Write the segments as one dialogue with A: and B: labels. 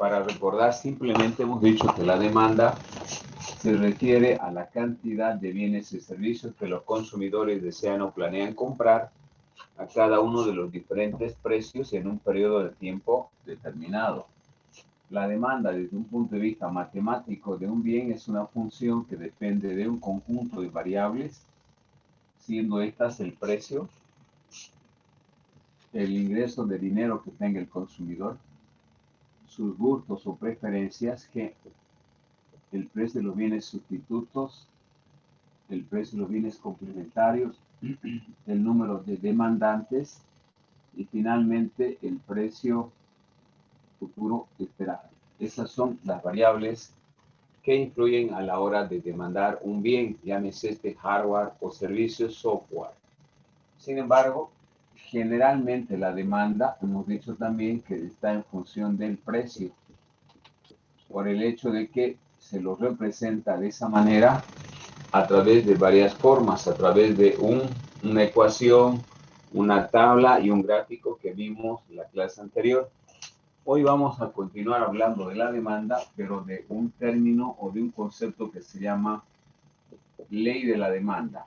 A: Para recordar, simplemente hemos dicho que la demanda se refiere a la cantidad de bienes y servicios que los consumidores desean o planean comprar a cada uno de los diferentes precios en un periodo de tiempo determinado. La demanda, desde un punto de vista matemático de un bien, es una función que depende de un conjunto de variables, siendo estas el precio, el ingreso de dinero que tenga el consumidor, sus gustos o preferencias, que el precio de los bienes sustitutos, el precio de los bienes complementarios, el número de demandantes y finalmente el precio futuro esperado. Esas son las variables que influyen a la hora de demandar un bien, llámese este hardware o servicios software. Sin embargo, generalmente la demanda, hemos dicho también que está en función del precio, por el hecho de que se lo representa de esa manera a través de varias formas, a través de una ecuación, una tabla y un gráfico que vimos en la clase anterior. Hoy vamos a continuar hablando de la demanda, pero de un término o de un concepto que se llama ley de la demanda.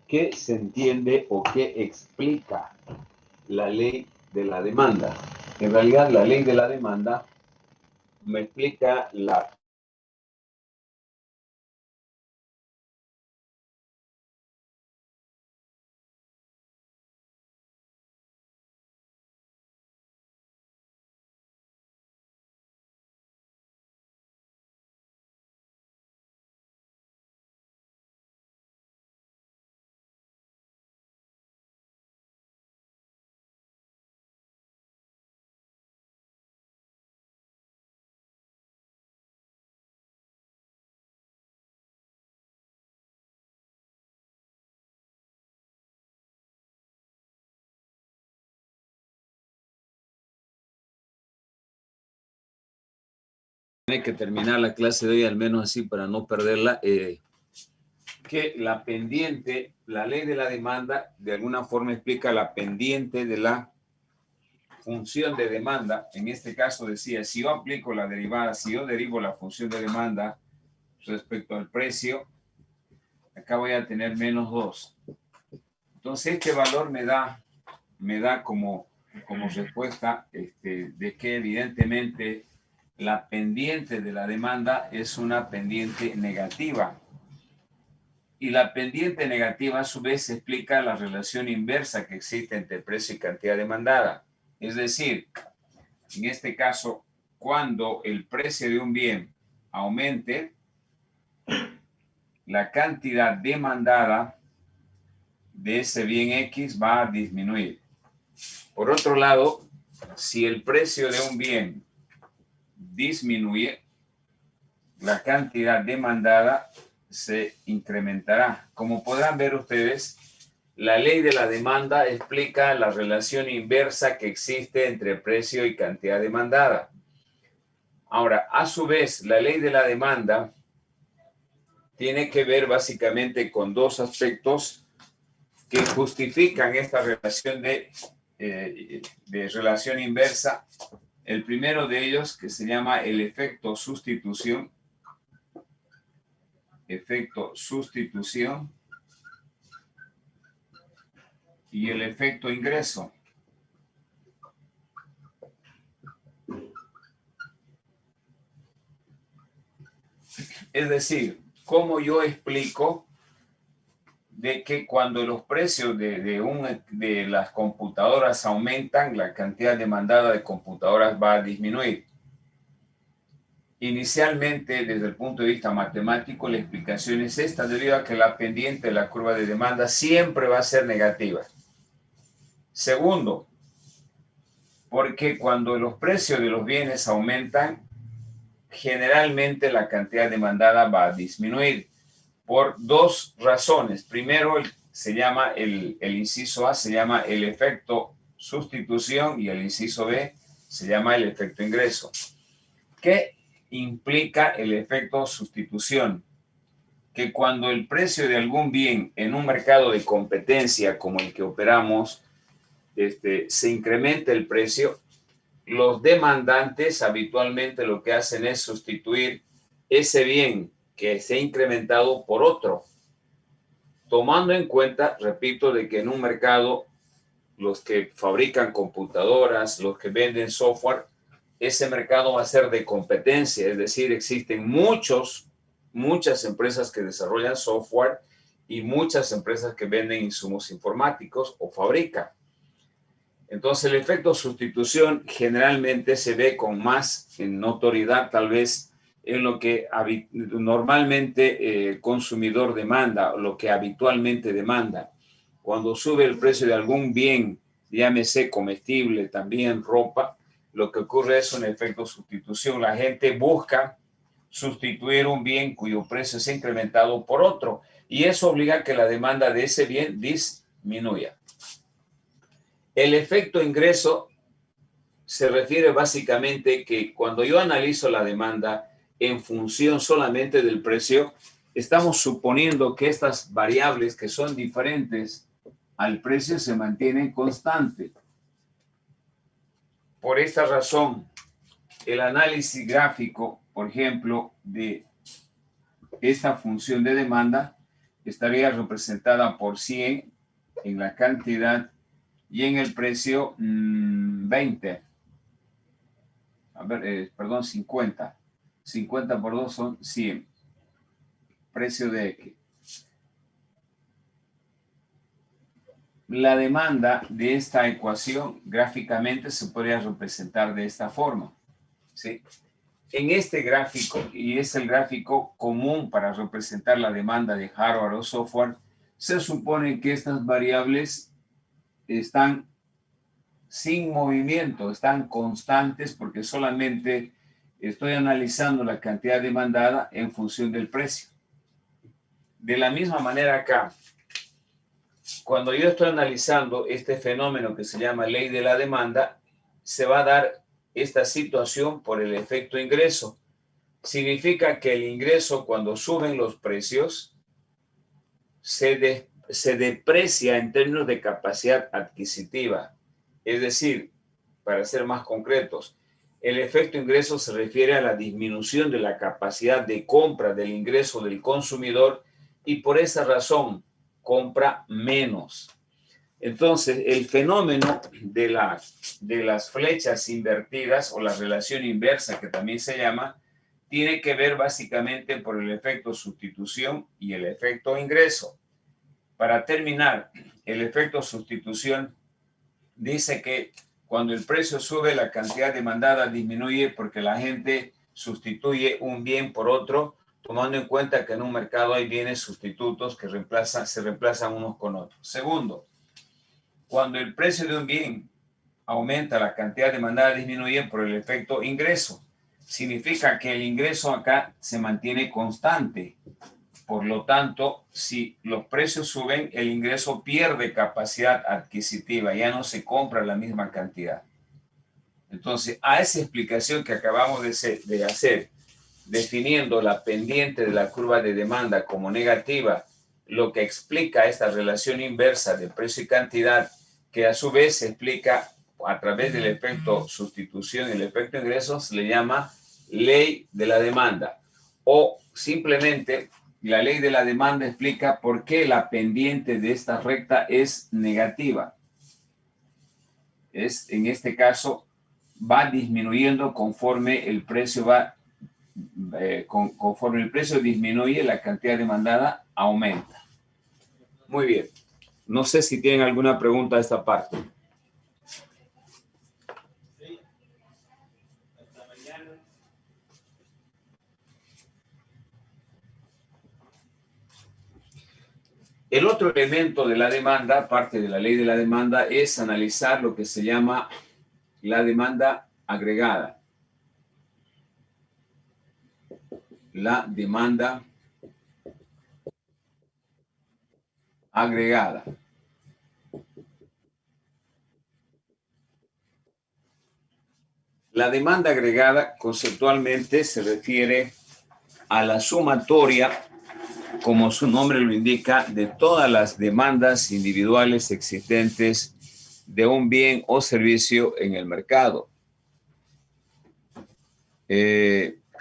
A: ¿Qué se entiende o qué explica la ley de la demanda? En realidad, la ley de la demanda me explica la tiene que terminar la clase de hoy, al menos así para no perderla, que la pendiente, la ley de la demanda, de alguna forma explica la pendiente de la función de demanda. En este caso decía, si yo aplico la derivada, si yo derivo la función de demanda respecto al precio, acá voy a tener menos 2. Entonces este valor me da como respuesta de que evidentemente la pendiente de la demanda es una pendiente negativa. Y la pendiente negativa a su vez explica la relación inversa que existe entre precio y cantidad demandada. Es decir, en este caso, cuando el precio de un bien aumente, la cantidad demandada de ese bien X va a disminuir. Por otro lado, si el precio de un bien disminuye, la cantidad demandada se incrementará. Como podrán ver ustedes, la ley de la demanda explica la relación inversa que existe entre precio y cantidad demandada. Ahora, a su vez, la ley de la demanda tiene que ver básicamente con dos aspectos que justifican esta relación de relación inversa. El primero de ellos, que se llama el efecto sustitución, y el efecto ingreso. Es decir, ¿cómo yo explico de que cuando los precios de las computadoras aumentan, la cantidad demandada de computadoras va a disminuir? Inicialmente, desde el punto de vista matemático, la explicación es esta, debido a que la pendiente de la curva de demanda siempre va a ser negativa. Segundo, porque cuando los precios de los bienes aumentan, generalmente la cantidad demandada va a disminuir por dos razones. Primero, el inciso A se llama el efecto sustitución y el inciso B se llama el efecto ingreso. ¿Qué
B: implica el efecto sustitución, que cuando el precio de algún bien en un mercado de competencia como el que operamos, se incrementa el precio, los demandantes habitualmente lo que hacen es sustituir ese bien que se ha incrementado por otro, tomando en cuenta, repito, de que en un mercado los que fabrican computadoras, los que venden software, ese mercado va a ser de competencia, es decir, existen muchas empresas que desarrollan software y muchas empresas que venden insumos informáticos o fabrican. Entonces, el efecto sustitución generalmente se ve con más notoriedad, tal vez, en lo que normalmente el consumidor demanda o lo que habitualmente demanda. Cuando sube el precio de algún bien, llámese comestible, también ropa, lo que ocurre es un efecto sustitución. La gente busca sustituir un bien cuyo precio se ha incrementado por otro y eso obliga a que la demanda de ese bien disminuya. El efecto ingreso se refiere básicamente que cuando yo analizo la demanda en función solamente del precio, estamos suponiendo que estas variables que son diferentes al precio se mantienen constantes. Por esta razón, el análisis gráfico, por ejemplo, de esta función de demanda estaría representada por 100 en la cantidad y en el precio 20. A ver, perdón, 50. 50 por 2 son 100. Precio de X. La demanda de esta ecuación gráficamente se podría representar de esta forma, ¿sí? En este gráfico, y es el gráfico común para representar la demanda de hardware o software, se supone que estas variables están sin movimiento, están constantes porque solamente estoy analizando la cantidad demandada en función del precio. De la misma manera acá, cuando yo estoy analizando este fenómeno que se llama ley de la demanda, se va a dar esta situación por el efecto ingreso. Significa que el ingreso, cuando suben los precios, se deprecia en términos de capacidad adquisitiva. Es decir, para ser más concretos, el efecto ingreso se refiere a la disminución de la capacidad de compra del ingreso del consumidor y por esa razón compra menos. Entonces, el fenómeno de las flechas invertidas o la relación inversa, que también se llama, tiene que ver básicamente por el efecto sustitución y el efecto ingreso. Para terminar, el efecto sustitución dice que cuando el precio sube, la cantidad demandada disminuye porque la gente sustituye un bien por otro, tomando en cuenta que en un mercado hay bienes sustitutos que se reemplazan unos con otros. Segundo, cuando el precio de un bien aumenta, la cantidad demandada disminuye por el efecto ingreso. Significa que el ingreso acá se mantiene constante. Por lo tanto, si los precios suben, el ingreso pierde capacidad adquisitiva, ya no se compra la misma cantidad. Entonces, a esa explicación que acabamos de hacer, definiendo la pendiente de la curva de demanda como negativa, lo que explica esta relación inversa de precio y cantidad, que a su vez se explica a través del efecto sustitución y el efecto ingresos, se le llama ley de la demanda. O simplemente la ley de la demanda explica por qué la pendiente de esta recta es negativa. En este caso, va disminuyendo conforme el precio conforme el precio disminuye, la cantidad demandada aumenta. Muy bien. No sé si tienen alguna pregunta a esta parte. El otro elemento de la demanda, parte de la ley de la demanda, es analizar lo que se llama la demanda agregada. La demanda agregada. La demanda agregada conceptualmente se refiere a la sumatoria, como su nombre lo indica, de todas las demandas individuales existentes de un bien o servicio en el mercado.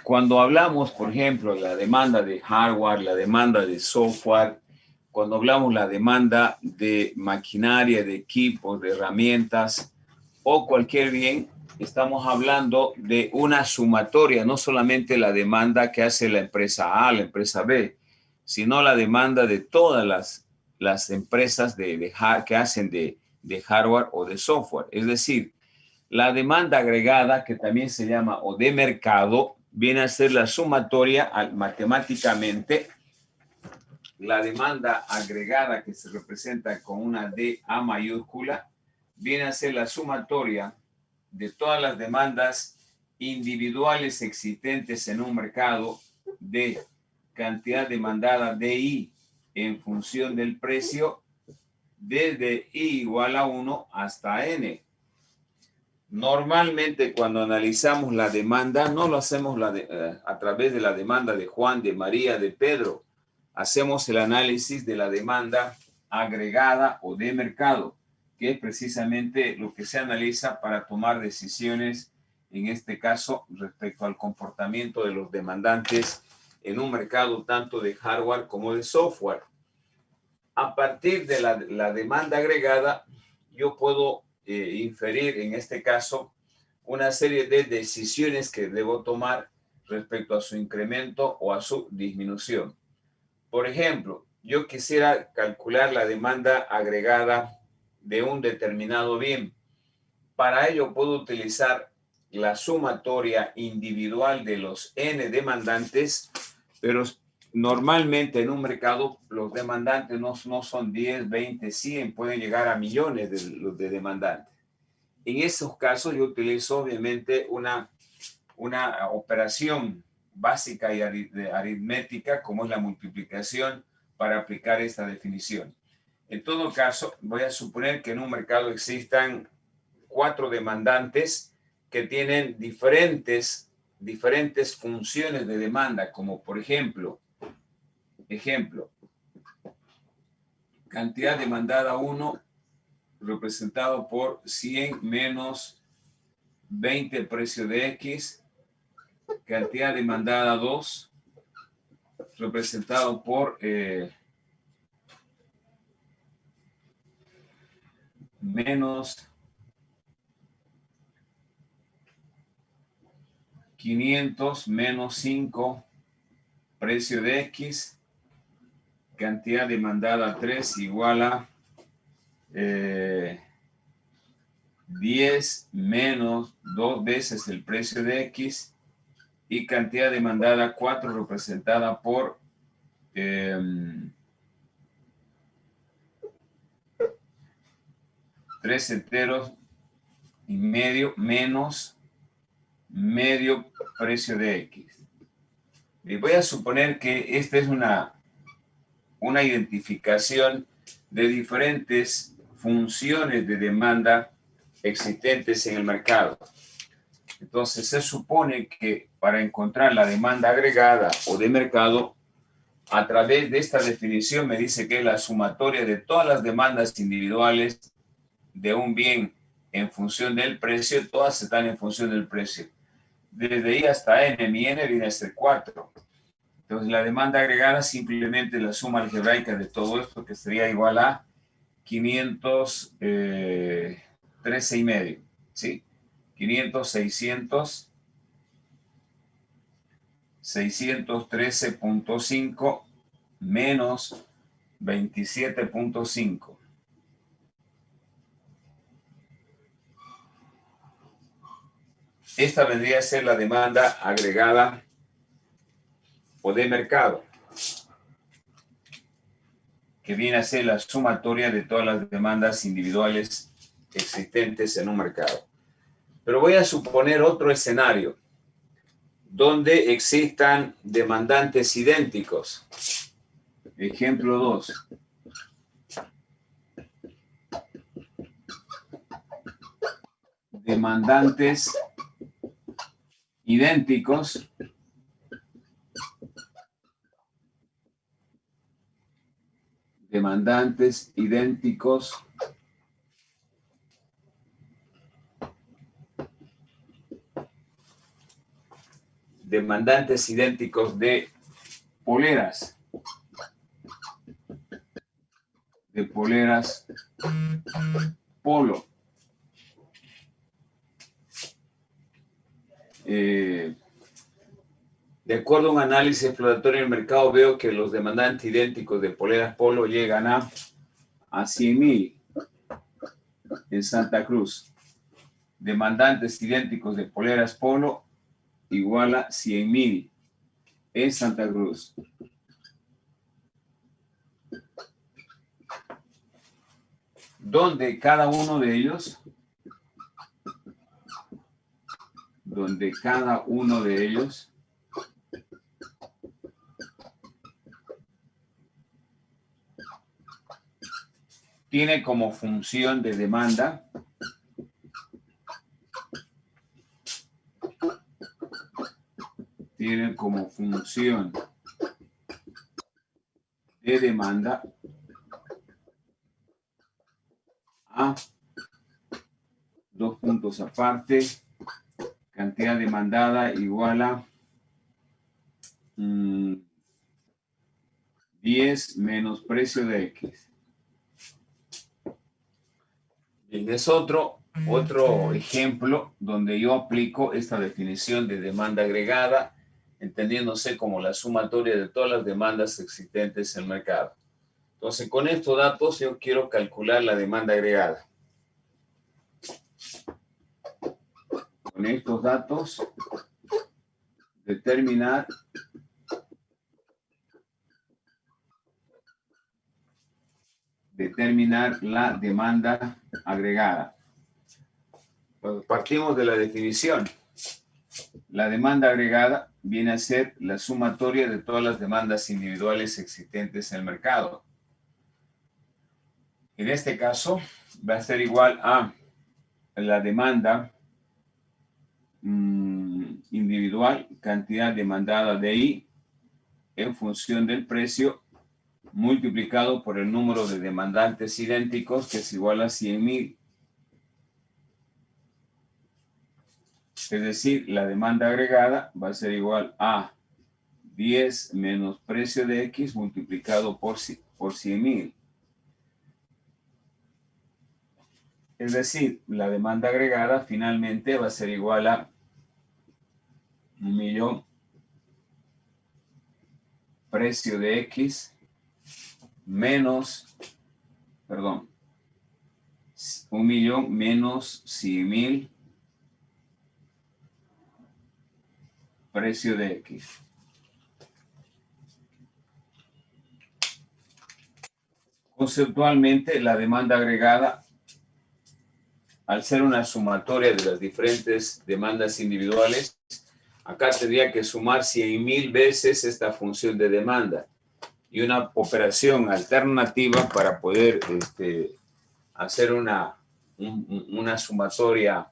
B: Cuando hablamos, por ejemplo, de la demanda de hardware, la demanda de software, cuando hablamos de la demanda de maquinaria, de equipos, de herramientas o cualquier bien, estamos hablando de una sumatoria, no solamente la demanda que hace la empresa A, la empresa B, sino la demanda de todas las empresas que hacen de hardware o de software. Es decir, la demanda agregada, que también se llama o de mercado, viene a ser la sumatoria matemáticamente. La demanda agregada, que se representa con una DA mayúscula, viene a ser la sumatoria de todas las demandas individuales existentes en un mercado de cantidad demandada DI en función del precio desde I igual a 1 hasta N. Normalmente cuando analizamos la demanda no lo hacemos a través de la demanda de Juan, de María, de Pedro. Hacemos el análisis de la demanda agregada o de mercado, que es precisamente lo que se analiza para tomar decisiones, en este caso, respecto al comportamiento de los demandantes en un mercado tanto de hardware como de software. A partir de la demanda agregada, yo puedo inferir, en este caso, una serie de decisiones que debo tomar respecto a su incremento o a su disminución. Por ejemplo, yo quisiera calcular la demanda agregada de un determinado bien. Para ello puedo utilizar la sumatoria individual de los N demandantes, pero normalmente en un mercado los demandantes no son 10, 20, 100, pueden llegar a millones de demandantes. En esos casos yo utilizo obviamente una operación básica y aritmética como es la multiplicación para aplicar esta definición. En todo caso, voy a suponer que en un mercado existan 4 demandantes que tienen diferentes funciones de demanda, como por ejemplo, cantidad demandada 1 representado por 100 menos 20 precio de X, cantidad demandada 2 representado por menos 500 menos 5 precio de X, cantidad demandada 3 igual a 10 menos 2 veces el precio de X, y cantidad demandada 4 representada por 3 enteros y medio menos medio precio de X. Y voy a suponer que esta es una identificación de diferentes funciones de demanda existentes en el mercado. Entonces se supone que para encontrar la demanda agregada o de mercado, a través de esta definición me dice que es la sumatoria de todas las demandas individuales de un bien en función del precio, todas están en función del precio. Desde I hasta N, mi N viene a ser 4. Entonces la demanda agregada simplemente la suma algebraica de todo esto, que sería igual a 513 y medio, ¿sí? 500, 613.5 menos 27.5. Esta vendría a ser la demanda agregada o de mercado, que viene a ser la sumatoria de todas las demandas individuales existentes en un mercado. Pero voy a suponer otro escenario donde existan demandantes idénticos. Ejemplo 2. Demandantes idénticos demandantes idénticos de poleras. De poleras polo. De acuerdo a un análisis exploratorio del mercado, veo que los demandantes idénticos de poleras polo llegan a 100,000 en Santa Cruz. Demandantes idénticos de poleras polo igual a 100,000 en Santa Cruz. Donde cada uno de ellos tiene como función de demanda a 2 puntos aparte, cantidad demandada igual a 10 menos precio de X. Bien, es otro ejemplo donde yo aplico esta definición de demanda agregada, entendiéndose como la sumatoria de todas las demandas existentes en el mercado. Entonces, con estos datos yo quiero calcular la demanda agregada. Con estos datos, determinar la demanda agregada. Pues partimos de la definición. La demanda agregada viene a ser la sumatoria de todas las demandas individuales existentes en el mercado. En este caso, va a ser igual a la demanda individual, cantidad demandada de I, en función del precio, multiplicado por el número de demandantes idénticos, que es igual a 100,000. Es decir, la demanda agregada va a ser igual a 10 menos precio de X multiplicado por 100,000. Es decir, la demanda agregada finalmente va a ser igual a 1,000,000 precio de X menos, 1,000,000 menos 100,000 precio de X. Conceptualmente, la demanda agregada, al ser una sumatoria de las diferentes demandas individuales, acá tendría que sumar 100,000 veces esta función de demanda. Y una operación alternativa para poder hacer una sumatoria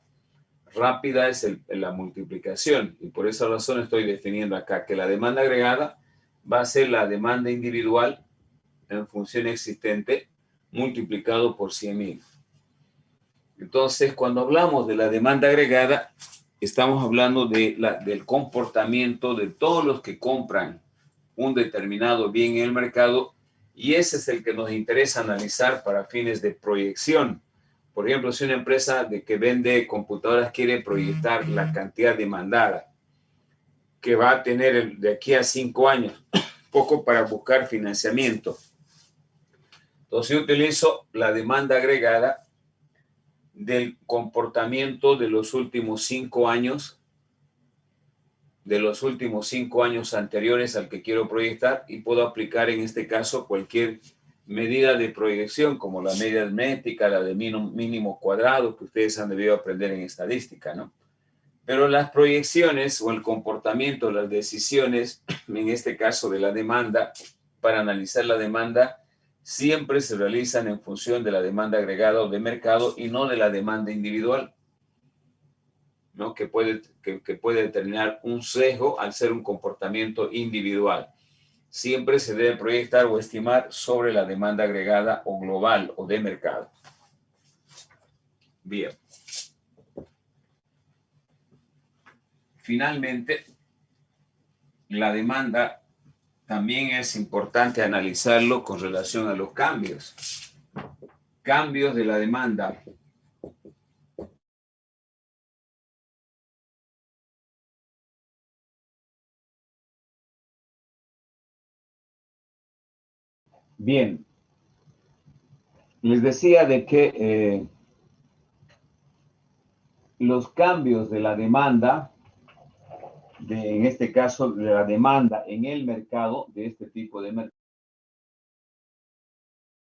B: rápida es la multiplicación. Y por esa razón estoy definiendo acá que la demanda agregada va a ser la demanda individual en función existente multiplicado por 100,000. Entonces, cuando hablamos de la demanda agregada, estamos hablando del comportamiento de todos los que compran un determinado bien en el mercado, y ese es el que nos interesa analizar para fines de proyección. Por ejemplo, si una empresa que vende computadoras quiere proyectar la cantidad demandada que va a tener de aquí a 5 años, poco para buscar financiamiento. Entonces yo utilizo la demanda agregada del comportamiento de los últimos 5 años, anteriores al que quiero proyectar, y puedo aplicar en este caso cualquier medida de proyección, como la media aritmética, la de mínimo cuadrado, que ustedes han debido aprender en estadística, ¿no? Pero las proyecciones o el comportamiento, las decisiones, en este caso de la demanda, para analizar la demanda, siempre se realizan en función de la demanda agregada o de mercado y no de la demanda individual. ¿no? Que puede determinar un sesgo al ser un comportamiento individual. Siempre se debe proyectar o estimar sobre la demanda agregada o global o de mercado. Bien. Finalmente, la demanda también es importante analizarlo con relación a los cambios. Cambios de la demanda. Bien, les decía de que los cambios de la demanda, en este caso de la demanda en el mercado, de este tipo de mercado,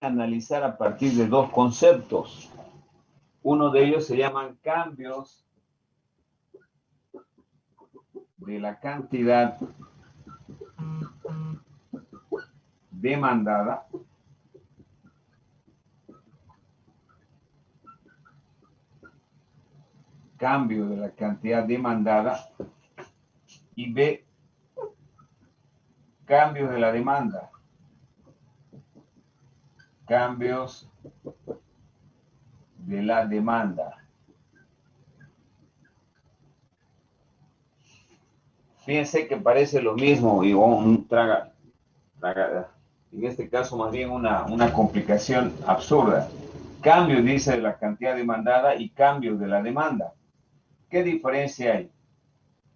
B: analizar a partir de dos conceptos. Uno de ellos se llaman cambios de la cantidad demandada cambio de la cantidad demandada y B, cambios de la demanda, cambios de la demanda. Fíjense que parece lo mismo y en este caso más bien una complicación absurda. Cambio, dice, de la cantidad demandada y cambios de la demanda. ¿Qué diferencia hay?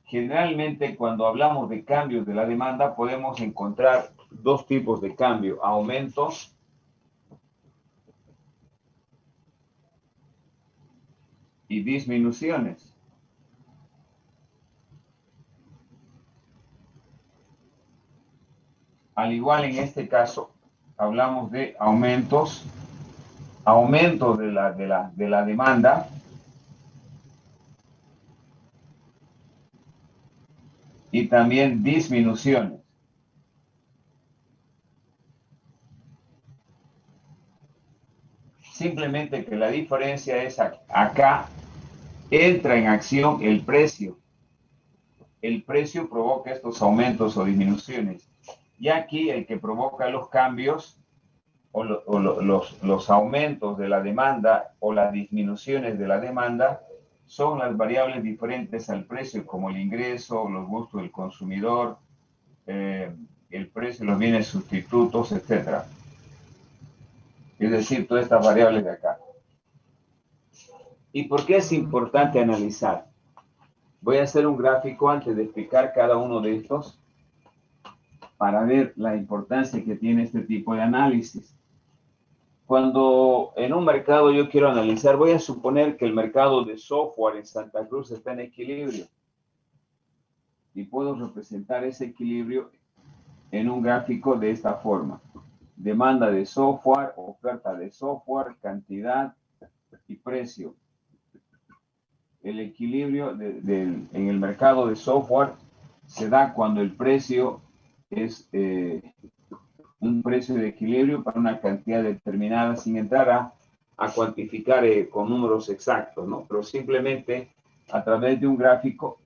B: Generalmente cuando hablamos de cambios de la demanda podemos encontrar dos tipos de cambio, aumentos y disminuciones. Al igual en este caso, hablamos de aumentos, aumento de la demanda y también disminuciones. Simplemente que la diferencia es acá entra en acción el precio. El precio provoca estos aumentos o disminuciones. Y aquí el que provoca los cambios o los aumentos de la demanda o las disminuciones de la demanda son las variables diferentes al precio, como el ingreso, los gustos del consumidor, el precio de los bienes sustitutos, etc. Es decir, todas estas variables de acá. ¿Y por qué es importante analizar? Voy a hacer un gráfico antes de explicar cada uno de estos para ver la importancia que tiene este tipo de análisis. Cuando en un mercado yo quiero analizar, voy a suponer que el mercado de software en Santa Cruz está en equilibrio. Y puedo representar ese equilibrio en un gráfico de esta forma. Demanda de software, oferta de software, cantidad y precio. El equilibrio en el mercado de software se da cuando el precio es un precio de equilibrio para una cantidad determinada, sin entrar a cuantificar con números exactos, ¿no? Pero simplemente a través de un gráfico,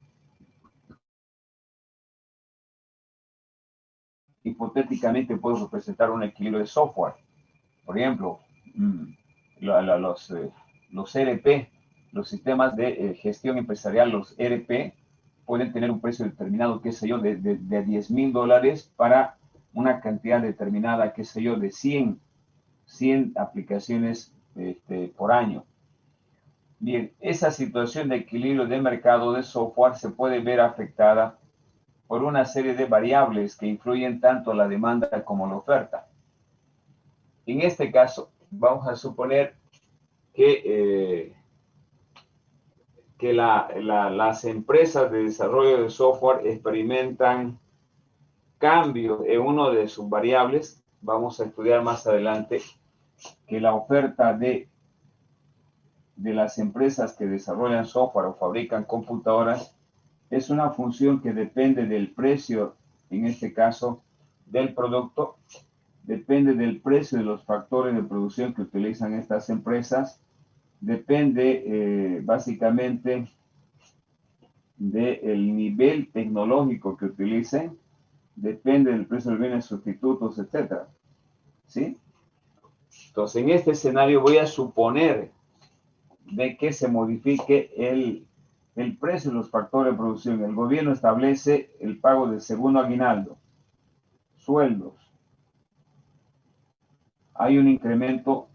B: hipotéticamente puedo representar un equilibrio de software. Por ejemplo, los ERP, los sistemas de gestión empresarial, los ERP, pueden tener un precio determinado, qué sé yo, de $10,000 para una cantidad determinada, qué sé yo, de 100 aplicaciones por año. Bien, esa situación de equilibrio de mercado de software se puede ver afectada por una serie de variables que influyen tanto la demanda como la oferta. En este caso, vamos a suponer que las empresas de desarrollo de software experimentan cambios en uno de sus variables. Vamos a estudiar más adelante que la oferta de las empresas que desarrollan software o fabrican computadoras es una función que depende del precio, en este caso, del producto, depende del precio de los factores de producción que utilizan estas empresas, depende básicamente
A: del nivel tecnológico que utilicen, depende del precio de los bienes sustitutos, etcétera. ¿Sí? Entonces, en este escenario voy a suponer de que se modifique el precio de los factores de producción. El gobierno establece el pago del segundo aguinaldo, sueldos. Hay un incremento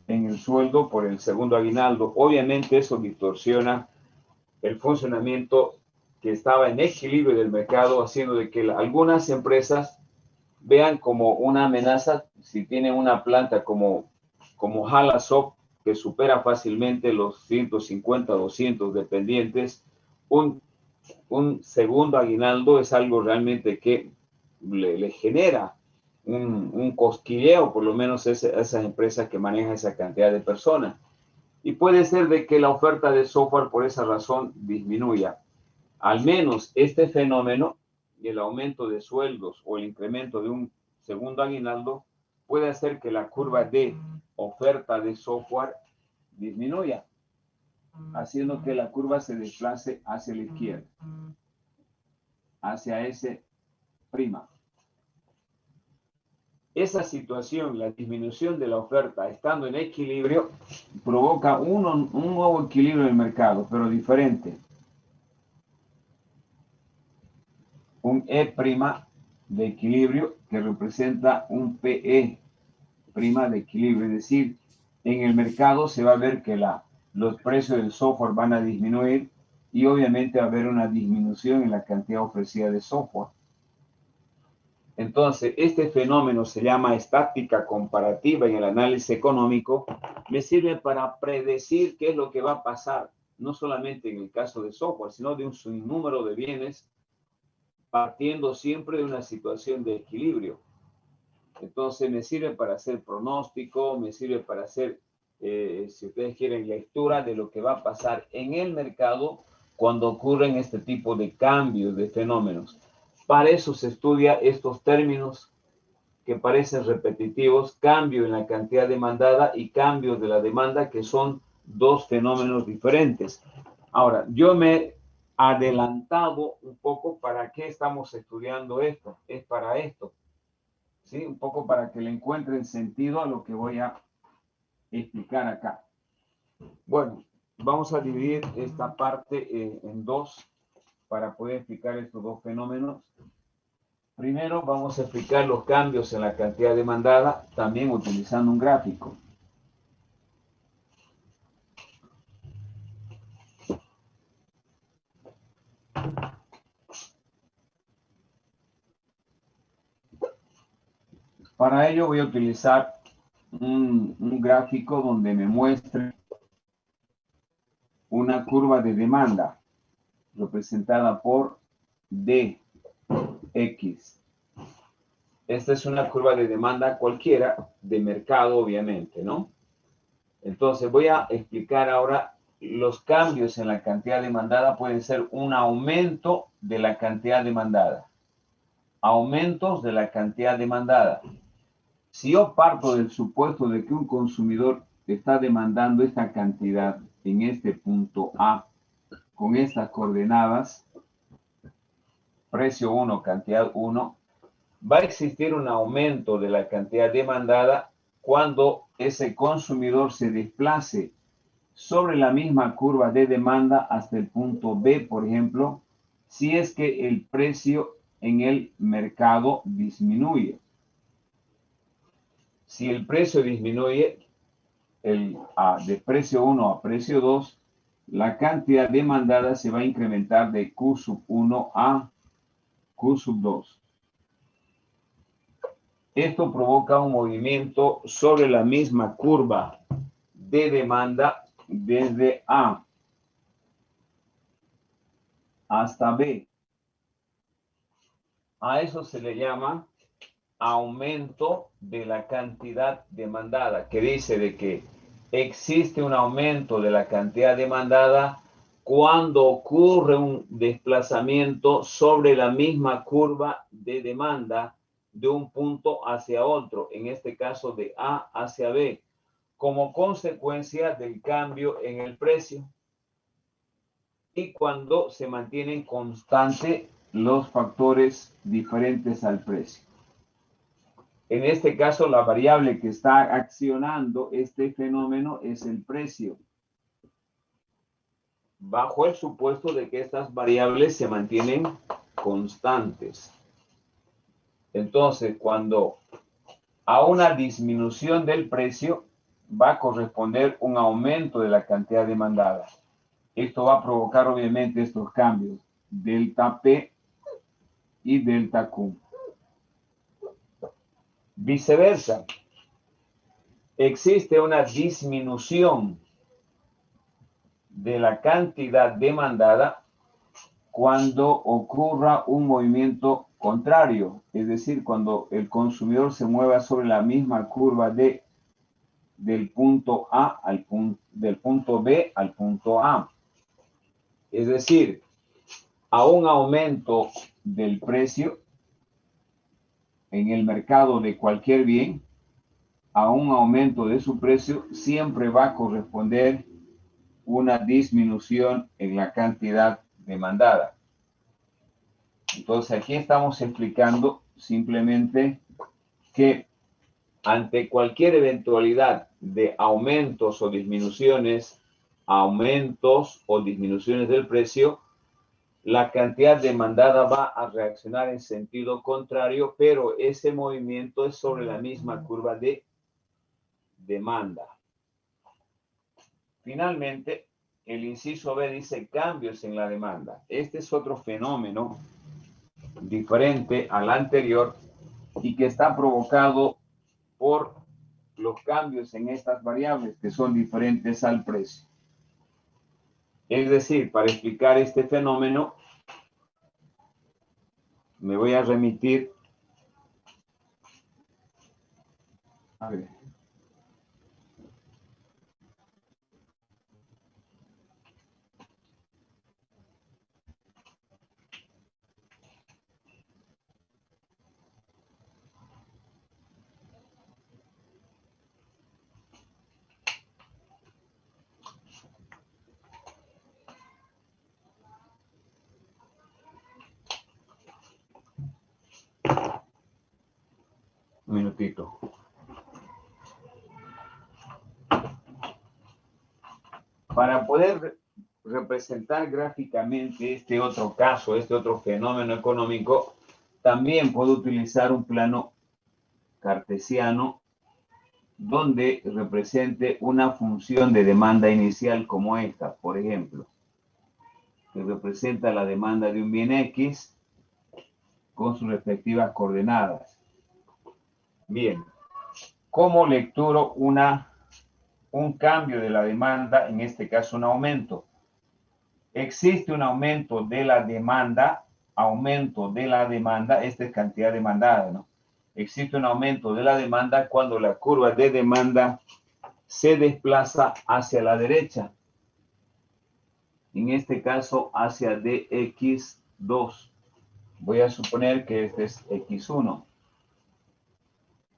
A: en el sueldo por el segundo aguinaldo. Obviamente eso distorsiona el funcionamiento que estaba en equilibrio del mercado, haciendo de que algunas empresas vean como una amenaza si tienen una planta como Halasop, que supera fácilmente los 150, 200 dependientes. Un segundo aguinaldo es algo realmente que le genera un cosquilleo, por lo menos a esas empresas que manejan esa cantidad de personas. Y puede ser de que la oferta de software por esa razón disminuya. Al menos este fenómeno y el aumento de sueldos o el incremento de un segundo aguinaldo puede hacer que la curva de oferta de software disminuya, haciendo que la curva se desplace hacia la izquierda, hacia S'. Esa situación, la disminución de la oferta estando en equilibrio, provoca un nuevo equilibrio del mercado, pero diferente. Un E' de equilibrio que representa un PE' de equilibrio, es decir, en el mercado se va a ver que los precios del software van a disminuir y obviamente va a haber una disminución en la cantidad ofrecida de software. Entonces, este fenómeno se llama estática comparativa en el análisis económico. Me sirve para predecir qué es lo que va a pasar, no solamente en el caso de software, sino de un sinnúmero de bienes, partiendo siempre de una situación de equilibrio. Entonces, me sirve para hacer pronóstico, me sirve para hacer, si ustedes quieren, lectura de lo que va a pasar en el mercado cuando ocurren este tipo de cambios, de fenómenos. Para eso se estudia estos términos que parecen repetitivos, cambio en la cantidad demandada y cambios de la demanda, que son dos fenómenos diferentes. Ahora, yo me he adelantado un poco para qué estamos estudiando esto. Es para esto, ¿sí? Un poco para que le encuentren sentido a lo que voy a explicar acá. Bueno, vamos a dividir esta parte en dos para poder explicar estos dos fenómenos. Primero vamos a explicar los cambios en la cantidad demandada, también utilizando un gráfico. Para ello voy a utilizar un gráfico donde me muestre una curva de demanda representada por DX. Esta es una curva de demanda cualquiera, de mercado obviamente, ¿no? Entonces voy a explicar ahora los cambios en la cantidad demandada. Pueden ser un aumento de la cantidad demandada, aumentos de la cantidad demandada. Si yo parto del supuesto de que un consumidor está demandando esta cantidad en este punto A, con estas coordenadas, precio 1, cantidad 1, va a existir un aumento de la cantidad demandada cuando ese consumidor se desplace sobre la misma curva de demanda hasta el punto B, por ejemplo, si es que el precio en el mercado disminuye. Si el precio disminuye de precio 1 a precio 2, la cantidad demandada se va a incrementar de Q1 a Q2. Esto provoca un movimiento sobre la misma curva de demanda desde A hasta B. A eso se le llama aumento de la cantidad demandada, que dice de que existe un aumento de la cantidad demandada cuando ocurre un desplazamiento sobre la misma curva de demanda de un punto hacia otro, en este caso de A hacia B, como consecuencia del cambio en el precio. y cuando se mantienen constantes los factores diferentes al precio. En este caso, la variable que está accionando este fenómeno es el precio, bajo el supuesto de que estas variables se mantienen constantes. Entonces, cuando a una disminución del precio va a corresponder un aumento de la cantidad demandada. Esto va a provocar obviamente estos cambios, delta P y delta Q. Viceversa, existe una disminución de la cantidad demandada cuando ocurra un movimiento contrario, es decir, cuando el consumidor se mueva sobre la misma curva del punto A del punto B al punto A. Es decir, a un aumento del precio en el mercado de cualquier bien, a un aumento de su precio siempre va a corresponder una disminución en la cantidad demandada. Entonces aquí estamos explicando simplemente que ante cualquier eventualidad de aumentos o disminuciones del precio, la cantidad demandada va a reaccionar en sentido contrario, pero ese movimiento es sobre la misma curva de demanda. Finalmente, el inciso B dice cambios en la demanda. Este es otro fenómeno diferente al anterior y que está provocado por los cambios en estas variables que son diferentes al precio. Es decir, para explicar este fenómeno, me voy a remitir a ver. Un minutito. Para poder representar gráficamente este otro caso, este otro fenómeno económico, también puedo utilizar un plano cartesiano donde represente una función de demanda inicial como esta, por ejemplo, que representa la demanda de un bien X con sus respectivas coordenadas. Bien, ¿cómo lecturo un cambio de la demanda, en este caso un aumento? Existe un aumento de la demanda, esta es cantidad demandada, ¿no? Existe un aumento de la demanda cuando la curva de demanda se desplaza hacia la derecha. En este caso, hacia dx2. Voy a suponer que este es x1.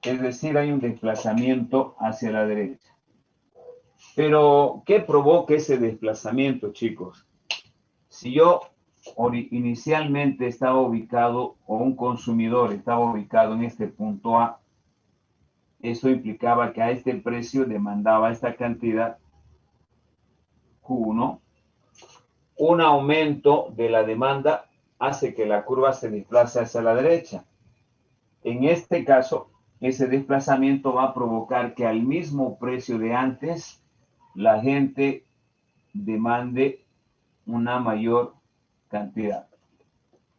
A: Es decir, hay un desplazamiento hacia la derecha. Pero, ¿qué provoca ese desplazamiento, chicos? Si yo inicialmente estaba ubicado, o un consumidor estaba ubicado en este punto A, eso implicaba que a este precio demandaba esta cantidad Q1. Un aumento de la demanda hace que la curva se desplace hacia la derecha. En este caso, ese desplazamiento va a provocar que al mismo precio de antes, la gente demande una mayor cantidad.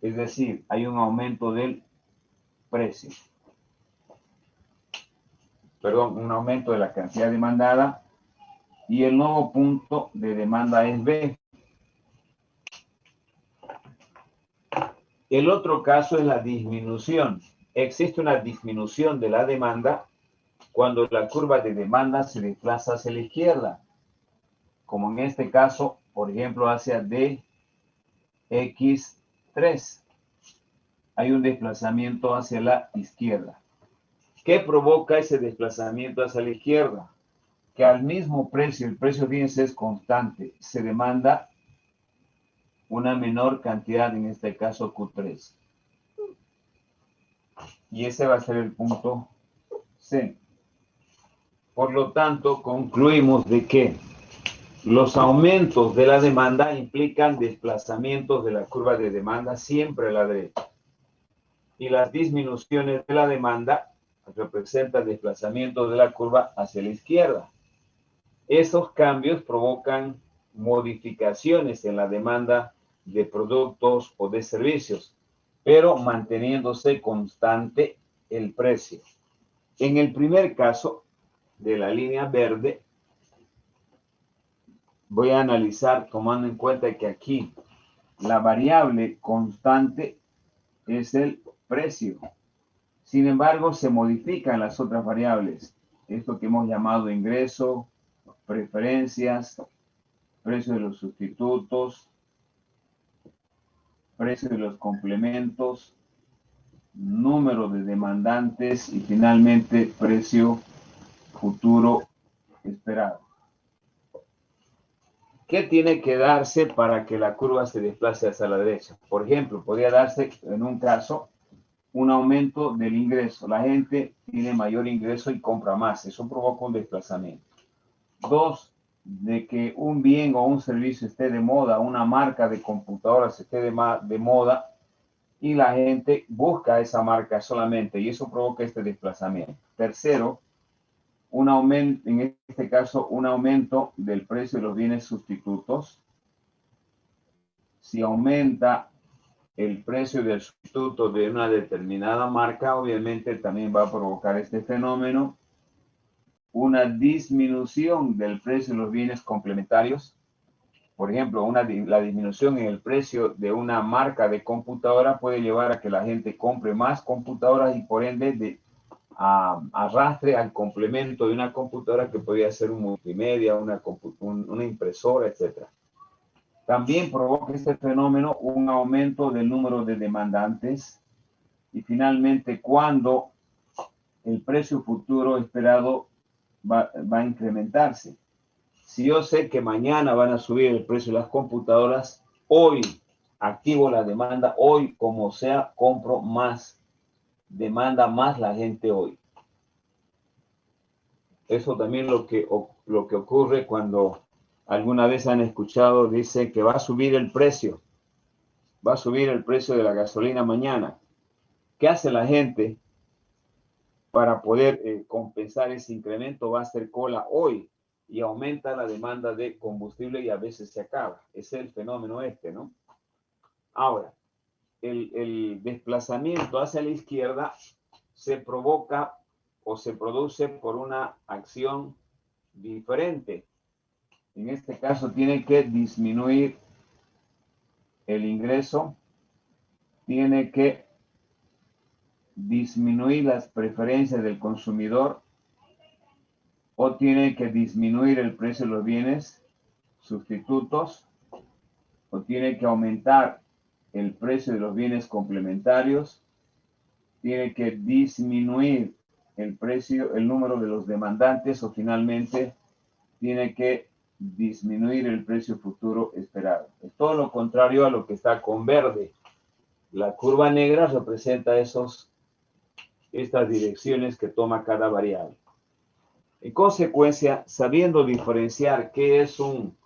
A: Es decir, hay un aumento del precio. Perdón, un aumento de la cantidad demandada y el nuevo punto de demanda es B. El otro caso es la disminución. Existe una disminución de la demanda cuando la curva de demanda se desplaza hacia la izquierda, como en este caso, por ejemplo, hacia dx3. Hay un desplazamiento hacia la izquierda. ¿Qué provoca ese desplazamiento hacia la izquierda? Que al mismo precio, el precio, fíjense, es constante, se demanda una menor cantidad, en este caso Q3. Y ese va a ser el punto C. Por lo tanto, concluimos de que los aumentos de la demanda implican desplazamientos de la curva de demanda siempre a la derecha. Y las disminuciones de la demanda representan desplazamientos de la curva hacia la izquierda. Esos cambios provocan modificaciones en la demanda de productos o de servicios, pero manteniéndose constante el precio. En el primer caso de la línea verde, voy a analizar tomando en cuenta que aquí la variable constante es el precio. Sin embargo, se modifican las otras variables. Esto que hemos llamado ingreso, preferencias, precio de los sustitutos, precio de los complementos, número de demandantes y finalmente precio futuro esperado. ¿Qué tiene que darse para que la curva se desplace hacia la derecha? Por ejemplo, podría darse en un caso un aumento del ingreso. La gente tiene mayor ingreso y compra más. Eso provoca un desplazamiento. Dos, de que un bien o un servicio esté de moda, una marca de computadoras esté de moda y la gente busca esa marca solamente y eso provoca este desplazamiento. Tercero, un aumento, en este caso, un aumento del precio de los bienes sustitutos. Si aumenta el precio del sustituto de una determinada marca, obviamente también va a provocar este fenómeno. Una disminución del precio de los bienes complementarios. Por ejemplo, la disminución en el precio de una marca de computadora puede llevar a que la gente compre más computadoras y por ende arrastre al complemento de una computadora que podría ser un multimedia, una impresora, etc. También provoca este fenómeno un aumento del número de demandantes y finalmente cuando el precio futuro esperado va a incrementarse. Si yo sé que mañana van a subir el precio de las computadoras, hoy activo la demanda, hoy como sea compro más, demanda más la gente hoy. Eso también lo que ocurre cuando alguna vez han escuchado, dice que va a subir el precio de la gasolina mañana. ¿Qué hace la gente para poder compensar ese incremento? Va a hacer cola hoy y aumenta la demanda de combustible y a veces se acaba. Ese es el fenómeno ¿no? Ahora, el desplazamiento hacia la izquierda se provoca o se produce por una acción diferente. En este caso tiene que disminuir el ingreso, tiene que disminuir las preferencias del consumidor o tiene que disminuir el precio de los bienes sustitutos o tiene que aumentar el precio de los bienes complementarios, tiene que disminuir el precio, el número de los demandantes o finalmente tiene que disminuir el precio futuro esperado. Es todo lo contrario a lo que está con verde. La curva negra representa estas direcciones que toma cada variable. En consecuencia, sabiendo diferenciar qué es un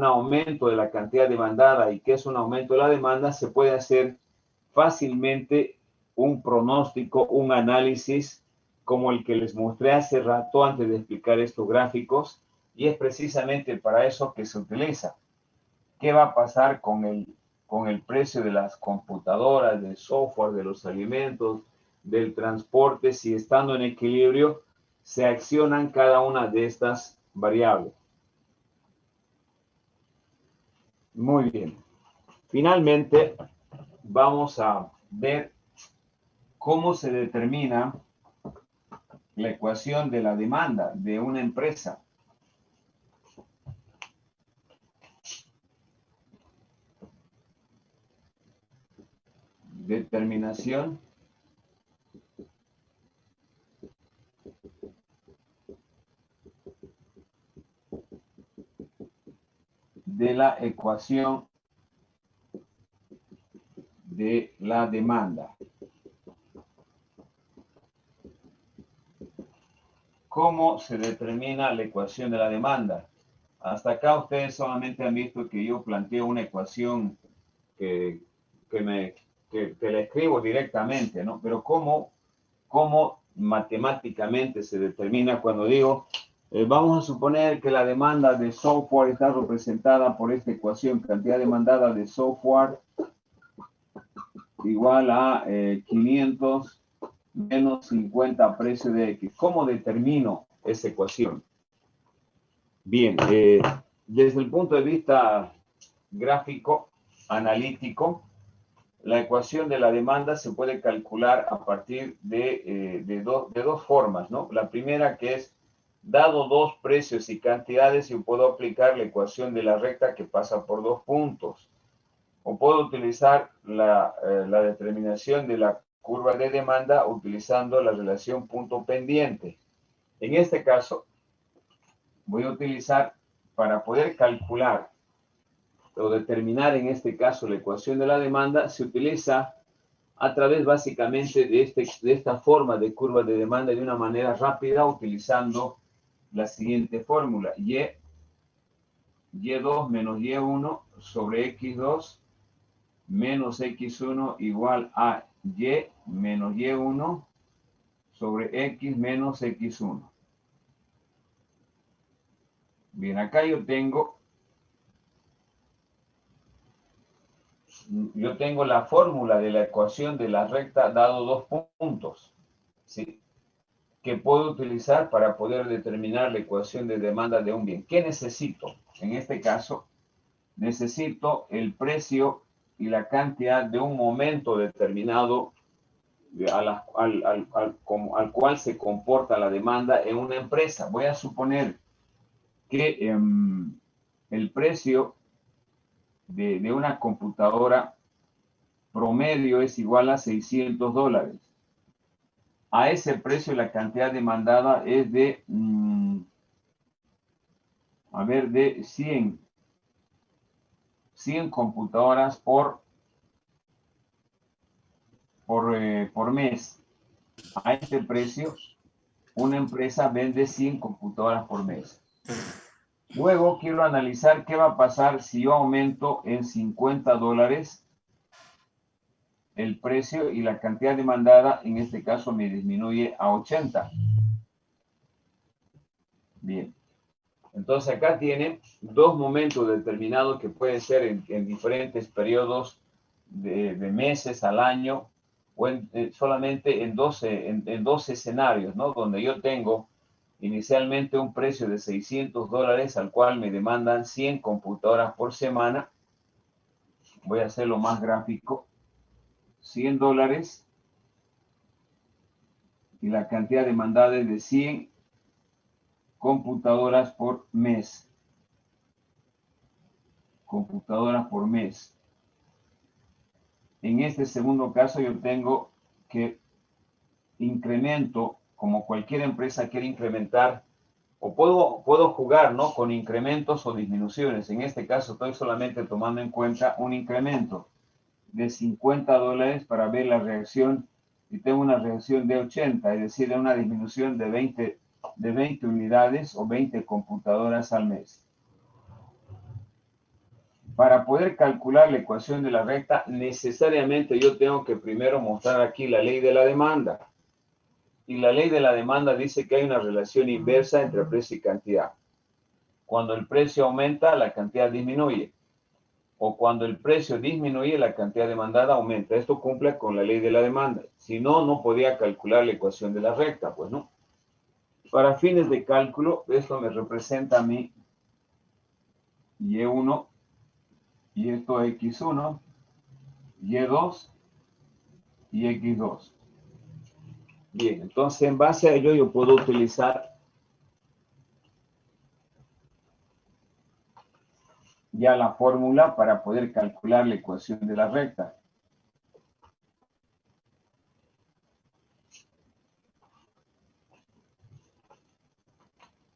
A: aumento de la cantidad demandada y qué es un aumento de la demanda, se puede hacer fácilmente un pronóstico, un análisis como el que les mostré hace rato antes de explicar estos gráficos, y es precisamente para eso que se utiliza. ¿Qué va a pasar con el precio de las computadoras, del software, de los alimentos, del transporte, si estando en equilibrio se accionan cada una de estas variables? Muy bien. Finalmente, vamos a ver cómo se determina la ecuación de la demanda de una empresa. Determinación de la ecuación de la demanda. ¿Cómo se determina la ecuación de la demanda? Hasta acá ustedes solamente han visto que yo planteo una ecuación que la escribo directamente, ¿no? Pero ¿cómo matemáticamente se determina cuando digo, vamos a suponer que la demanda de software está representada por esta ecuación, cantidad demandada de software igual a 500 menos 50 precio de X. ¿Cómo determino esa ecuación? Bien, desde el punto de vista gráfico, analítico, la ecuación de la demanda se puede calcular a partir de dos formas, ¿no? La primera, que es, dado dos precios y cantidades, yo puedo aplicar la ecuación de la recta que pasa por dos puntos. O puedo utilizar la determinación de la curva de demanda utilizando la relación punto pendiente. En este caso, voy a utilizar, para poder calcular o determinar en este caso la ecuación de la demanda, se utiliza a través básicamente de esta forma de curva de demanda de una manera rápida, utilizando la siguiente fórmula: Y2 menos Y1 sobre X2 menos X1 igual a Y menos Y1 sobre X menos X1. Bien, acá yo tengo la fórmula de la ecuación de la recta dado dos puntos, ¿sí?, que puedo utilizar para poder determinar la ecuación de demanda de un bien. ¿Qué necesito? En este caso, necesito el precio y la cantidad de un momento determinado al cual se comporta la demanda en una empresa. Voy a suponer que el precio de una computadora promedio es igual a $600. A ese precio la cantidad demandada es de, de 100 computadoras por mes. A este precio, una empresa vende 100 computadoras por mes. Luego quiero analizar qué va a pasar si yo aumento en $50 el precio y la cantidad demandada, en este caso, me disminuye a 80. Bien. Entonces acá tienen dos momentos determinados que pueden ser en diferentes periodos de meses al año, o solamente en 12 escenarios, ¿no? Donde yo tengo inicialmente un precio de $600 al cual me demandan 100 computadoras por semana. Voy a hacerlo más gráfico. $100 y la cantidad demandada es de 100 computadoras por mes. Computadoras por mes. En este segundo caso yo tengo que incremento, como cualquier empresa quiere incrementar, o puedo jugar, ¿no?, con incrementos o disminuciones. En este caso estoy solamente tomando en cuenta un incremento de $50 para ver la reacción, y tengo una reacción de 80, es decir, una disminución de 20 unidades o 20 computadoras al mes. Para poder calcular la ecuación de la recta, necesariamente yo tengo que primero mostrar aquí la ley de la demanda. Y la ley de la demanda dice que hay una relación inversa entre precio y cantidad. Cuando el precio aumenta, la cantidad disminuye. O cuando el precio disminuye, la cantidad demandada aumenta. Esto cumple con la ley de la demanda. Si no, no podía calcular la ecuación de la recta, pues no. Para fines de cálculo, esto me representa a mí Y1, y esto X1, Y2 y X2. Bien, entonces en base a ello yo puedo utilizar ya la fórmula para poder calcular la ecuación de la recta.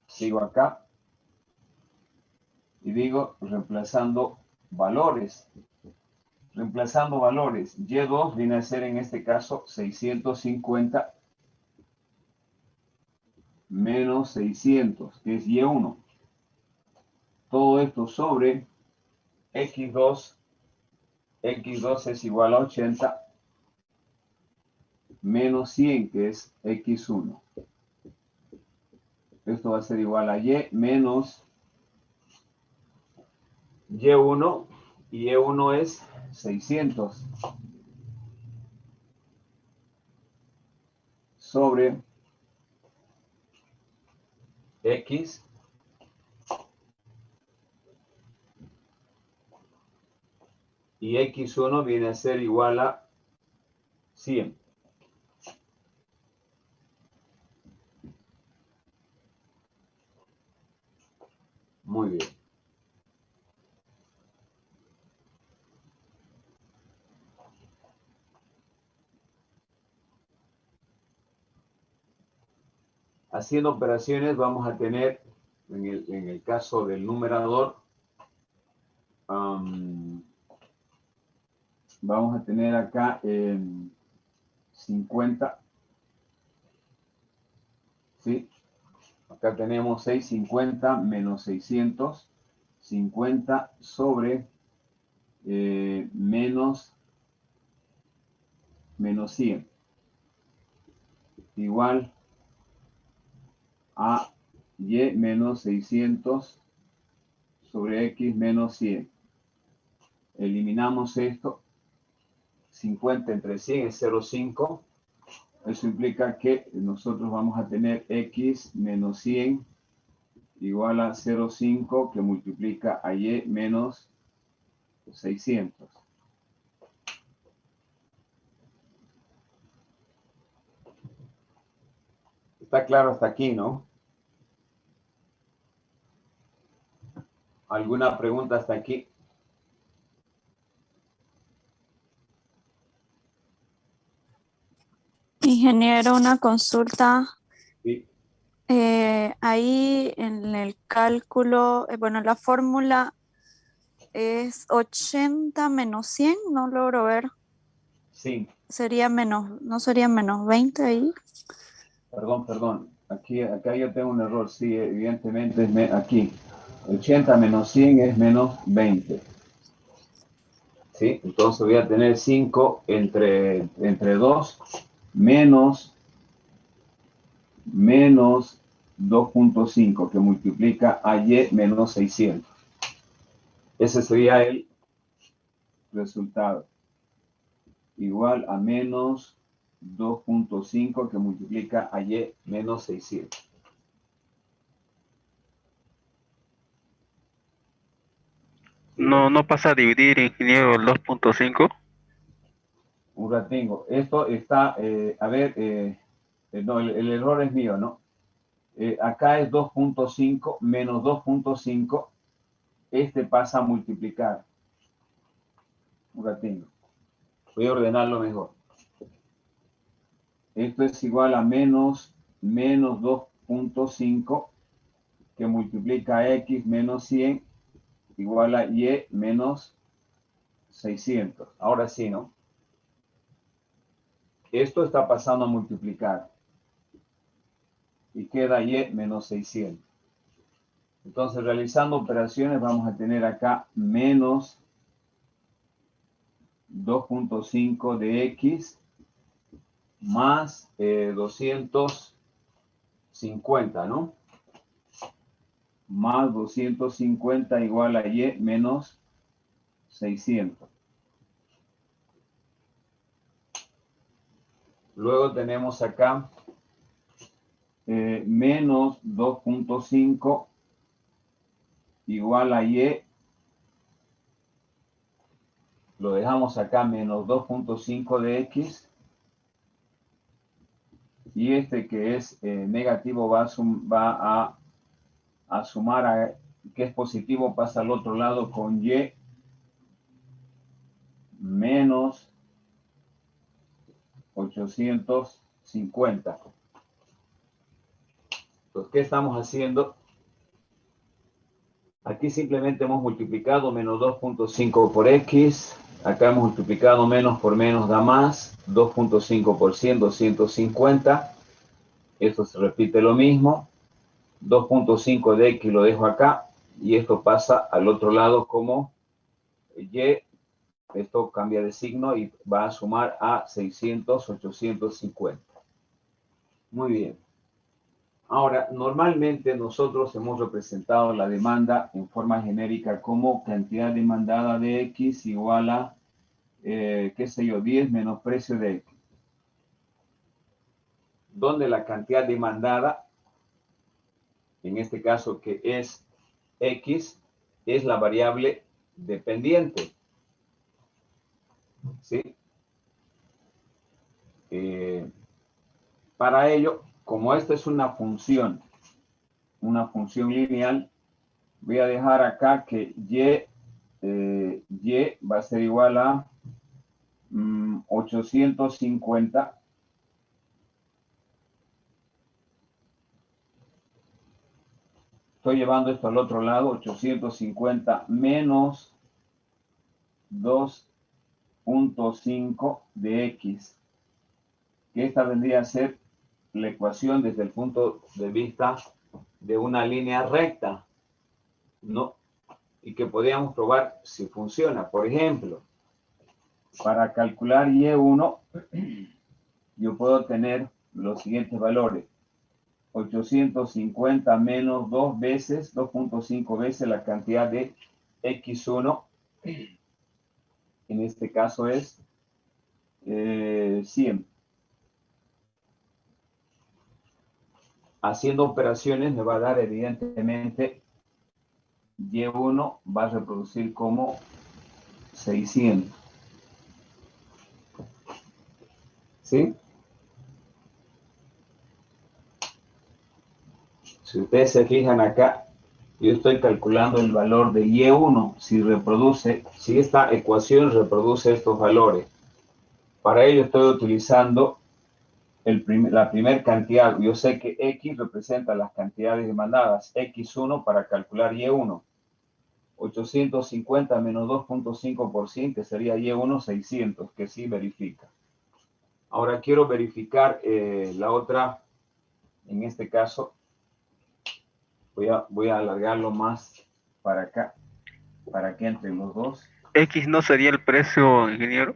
A: Sigo acá y digo, reemplazando valores. Reemplazando valores, Y2 viene a ser en este caso 650 menos 600, que es Y1. Todo esto sobre X2. X2 es igual a 80 menos 100, que es X1. Esto va a ser igual a Y menos Y1, y Y1 es 600 sobre X, y X1 viene a ser igual a 100. Muy bien. Haciendo operaciones vamos a tener, en el caso del numerador, vamos a tener acá 50, ¿sí? Acá tenemos 650 menos 600, 50 sobre menos 100, igual a Y menos 600 sobre X menos 100. Eliminamos esto. 50 entre 100 es 0,5. Eso implica que nosotros vamos a tener X menos 100 igual a 0,5, que multiplica a Y menos 600. Está claro hasta aquí, ¿no? ¿Alguna pregunta hasta aquí?
C: Ingeniero, una consulta.
A: Sí.
C: Ahí en el cálculo, bueno, la fórmula es 80 menos 100, no logro ver.
A: Sí.
C: Sería menos, ¿no sería menos 20 ahí?
A: Perdón. Acá yo tengo un error. Sí, evidentemente es aquí. 80 menos 100 es menos 20. ¿Sí? Entonces voy a tener 5 entre 2 menos 2.5, que multiplica a Y menos 600. Ese sería el resultado. Igual a menos 2.5, que multiplica a Y menos 600.
D: No pasa a dividir, ingeniero, el 2.5.
A: Un ratingo. Esto está, a ver, no, el error es mío, ¿no? Acá es 2.5 menos 2.5. Este pasa a multiplicar. Un ratingo. Voy a ordenarlo mejor. Esto es igual a menos 2.5, que multiplica a X menos 100 igual a Y menos 600. Ahora sí, ¿no? Esto está pasando a multiplicar. Y queda Y menos 600. Entonces, realizando operaciones, vamos a tener acá menos 2.5 de X más 250, ¿no? Más 250 igual a Y menos 600. Luego tenemos acá menos 2.5 igual a Y. Lo dejamos acá, menos 2.5 de X. Y este que es negativo va a sumar a que es positivo, pasa al otro lado con Y menos 850. Entonces, ¿qué estamos haciendo? Aquí simplemente hemos multiplicado menos 2.5 por X
B: Acá hemos multiplicado menos por menos da más. 2.5 por 100, 250. Esto se repite lo mismo. 2.5 de X lo dejo acá. Y esto pasa al otro lado como Y. Esto cambia de signo y va a sumar a 600, 850. Muy bien. Ahora, normalmente nosotros hemos representado la demanda en forma genérica como cantidad demandada de X igual a, qué sé yo, 10 menos precio de X. Donde la cantidad demandada, en este caso que es X, es la variable dependiente. ¿Sí? Para ello, como esta es una función lineal, voy a dejar acá que Y va a ser igual a 850 estoy llevando esto al otro lado, 850 menos 2.5 de X, que esta vendría a ser la ecuación desde el punto de vista de una línea recta, ¿no? Y que podríamos probar si funciona. Por ejemplo, para calcular Y1, yo puedo tener los siguientes valores. 850 menos 2 veces, 2.5 veces la cantidad de X1. En este caso es 100. Haciendo operaciones me va a dar evidentemente Y1 va a reproducir como 600. ¿Sí? Si ustedes se fijan acá, yo estoy calculando el valor de Y1, si esta ecuación reproduce estos valores. Para ello estoy utilizando la primera cantidad. Yo sé que X representa las cantidades demandadas, X1 para calcular Y1. 850 menos 2.5%, que sería Y1 600, que sí verifica. Ahora quiero verificar la otra, en este caso, voy a alargarlo más para acá, para que entre los dos.
D: X no sería el precio, ingeniero.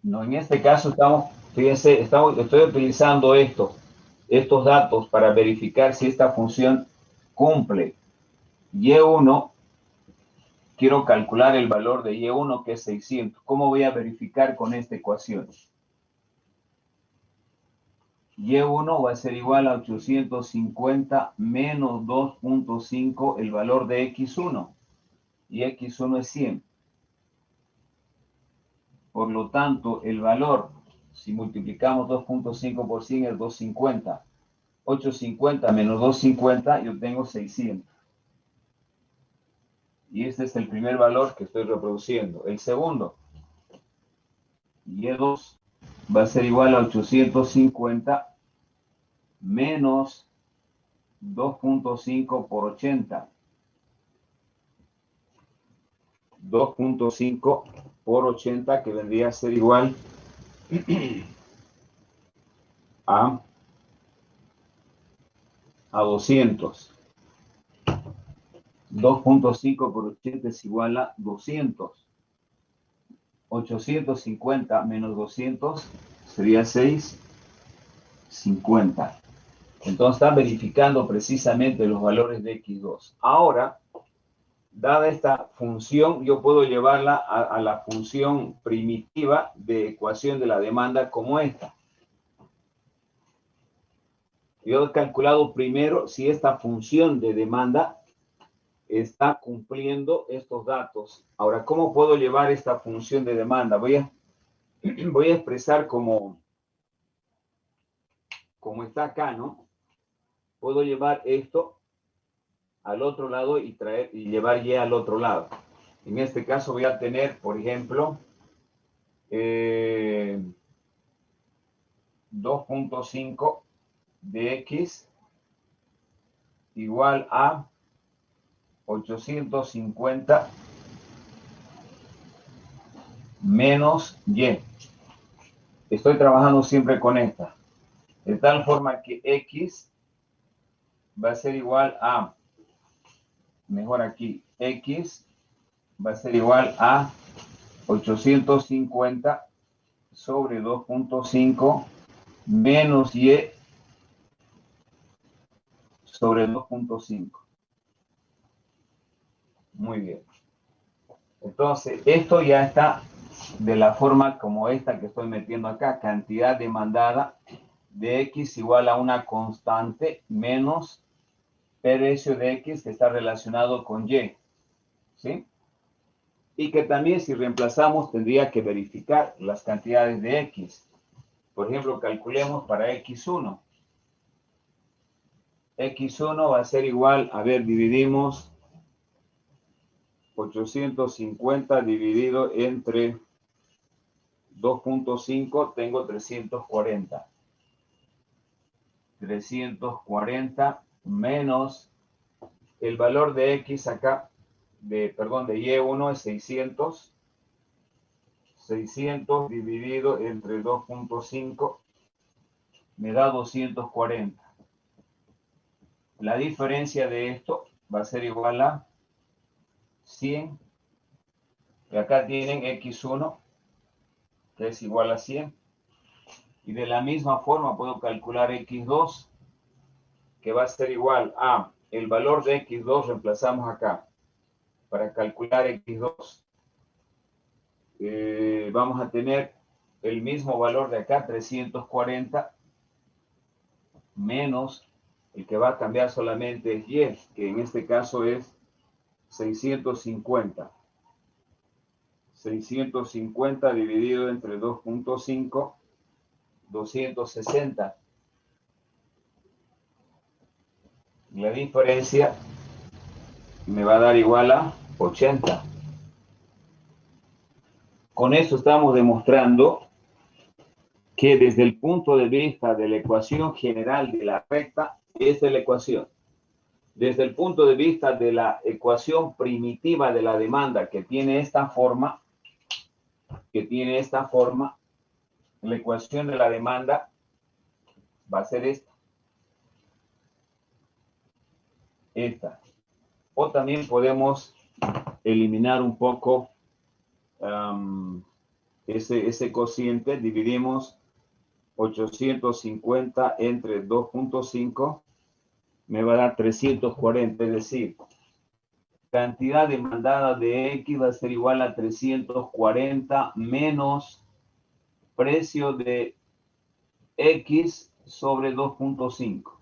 B: No, en este caso fíjense, estoy utilizando estos datos para verificar si esta función cumple. Y1, quiero calcular el valor de Y1 que es 600. ¿Cómo voy a verificar con esta ecuación? Y1 va a ser igual a 850 menos 2.5 el valor de X1. Y X1 es 100. Por lo tanto, el valor, si multiplicamos 2.5 por 100 es 250. 850 menos 250, yo tengo 600. Y este es el primer valor que estoy reproduciendo. El segundo, Y2 va a ser igual a 850 menos 2.5 por 80. 2.5 por 80, que vendría a ser igual a 200. 2.5 por 80 es igual a 200. 850 menos 200 sería 650. Entonces está verificando precisamente los valores de X2. Ahora, dada esta función, yo puedo llevarla a la función primitiva de ecuación de la demanda como esta. Yo he calculado primero si esta función de demanda está cumpliendo estos datos. Ahora, ¿cómo puedo llevar esta función de demanda? Voy a expresar como está acá, ¿no? Puedo llevar esto al otro lado y llevar Y al otro lado. En este caso voy a tener, por ejemplo, 2.5 de X igual a 850 menos Y. Estoy trabajando siempre con esta. De tal forma que X va a ser igual a, mejor aquí, X va a ser igual a 850 sobre 2.5 menos Y sobre 2.5. Muy bien. Entonces, esto ya está de la forma como esta que estoy metiendo acá. Cantidad demandada de X igual a una constante menos precio de X que está relacionado con Y. ¿Sí? Y que también si reemplazamos tendría que verificar las cantidades de X. Por ejemplo, calculemos para X1. X1 va a ser igual, a ver, dividimos 850 dividido entre 2.5, tengo 340. 340 menos el valor de X acá, de Y1 es 600. 600 dividido entre 2.5 me da 240. La diferencia de esto va a ser igual a 100. Y acá tienen X1, que es igual a 100. Y de la misma forma puedo calcular X2, que va a ser igual a el valor de X2, reemplazamos acá. Para calcular X2, vamos a tener el mismo valor de acá, 340, menos el que va a cambiar solamente es Y, que en este caso es 650. 650 dividido entre 2.5, 260. La diferencia me va a dar igual a 80. Con esto estamos demostrando que desde el punto de vista de la ecuación general de la recta, esta es la ecuación. Desde el punto de vista de la ecuación primitiva de la demanda, que tiene esta forma, la ecuación de la demanda va a ser esta. Esta. O también podemos eliminar un poco ese cociente. Dividimos 850 entre 2.5, me va a dar 340, es decir, cantidad demandada de X va a ser igual a 340 menos precio de X sobre 2.5.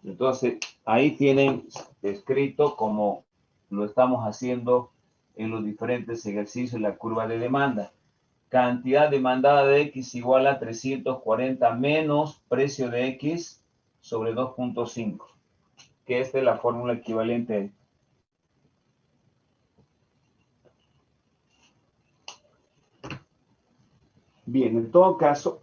B: Entonces, ahí tienen escrito como lo estamos haciendo en los diferentes ejercicios en la curva de demanda. Cantidad demandada de X igual a 340 menos precio de X sobre 2.5, que esta es la fórmula equivalente a esta. Bien, en todo caso,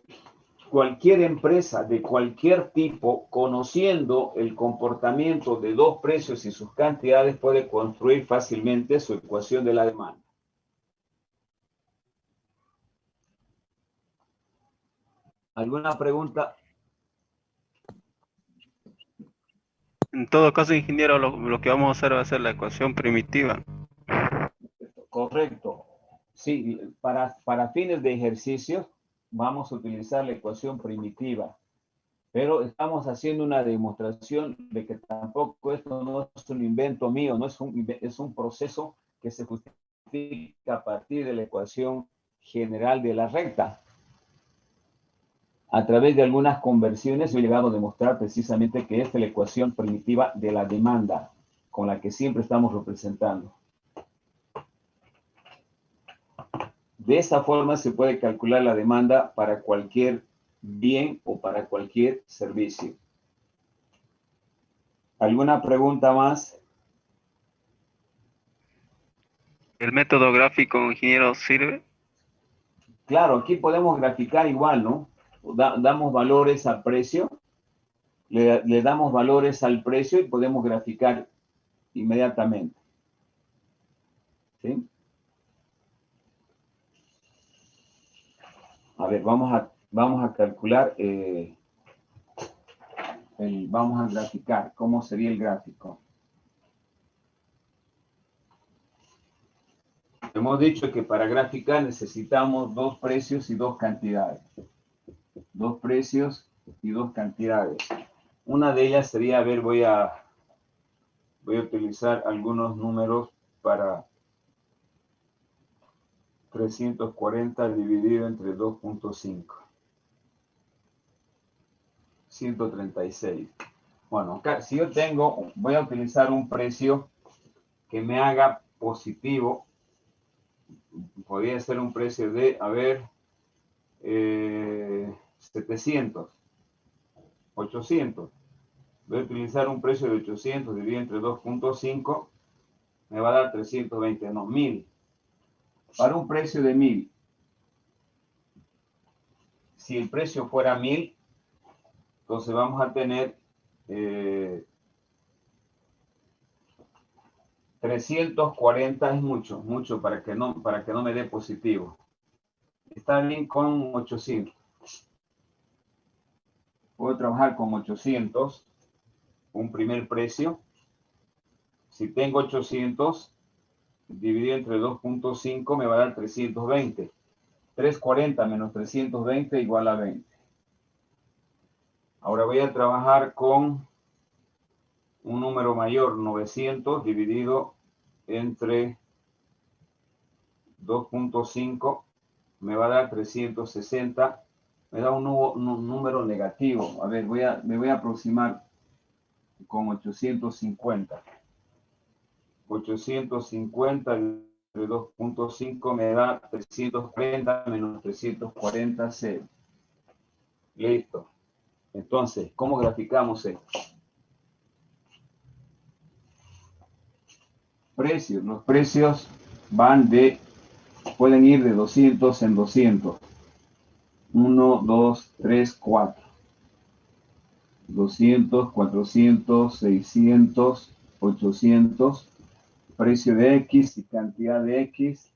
B: cualquier empresa de cualquier tipo, conociendo el comportamiento de dos precios y sus cantidades, puede construir fácilmente su ecuación de la demanda. ¿Alguna pregunta?
D: En todo caso, ingeniero, lo que vamos a hacer va a ser la ecuación primitiva.
B: Correcto. Sí, para fines de ejercicio vamos a utilizar la ecuación primitiva, pero estamos haciendo una demostración de que tampoco esto no es un invento mío, no es un proceso que se justifica a partir de la ecuación general de la recta. A través de algunas conversiones he llegado a demostrar precisamente que esta es la ecuación primitiva de la demanda, con la que siempre estamos representando. De esa forma se puede calcular la demanda para cualquier bien o para cualquier servicio. ¿Alguna pregunta más?
D: ¿El método gráfico, ingeniero, sirve?
B: Claro, aquí podemos graficar igual, ¿no? Damos valores al precio, le damos valores al precio y podemos graficar inmediatamente. ¿Sí?
A: A ver, vamos a calcular, vamos a graficar. ¿Cómo sería el gráfico? Hemos dicho que para graficar necesitamos dos precios y dos cantidades. Dos precios y dos cantidades. Una de ellas sería, a ver, voy a utilizar algunos números para 340 dividido entre 2.5. 136. Bueno, acá, si yo tengo, voy a utilizar un precio que me haga positivo. Podría ser un precio de, a ver, 700, 800. Voy a utilizar un precio de 800 dividido entre 2.5, me va a dar 320, no, 1000. Para un precio de 1000, si el precio fuera 1000, entonces vamos a tener 340 es mucho para que no me dé positivo. Está bien con 800. Puedo trabajar con 800, un primer precio. Si tengo 800, dividido entre 2.5 me va a dar 320. 340 menos 320 igual a 20. Ahora voy a trabajar con un número mayor, 900, dividido entre 2.5, me va a dar 360, me da un número negativo. A ver, me voy a aproximar con 850. 850 entre 2.5 me da 340 menos 340, 0. Listo. Entonces, ¿cómo graficamos esto? Precios. Los precios pueden ir de 200 en 200. 1, 2, 3, 4. 200, 400, 600, 800. Precio de X y cantidad de X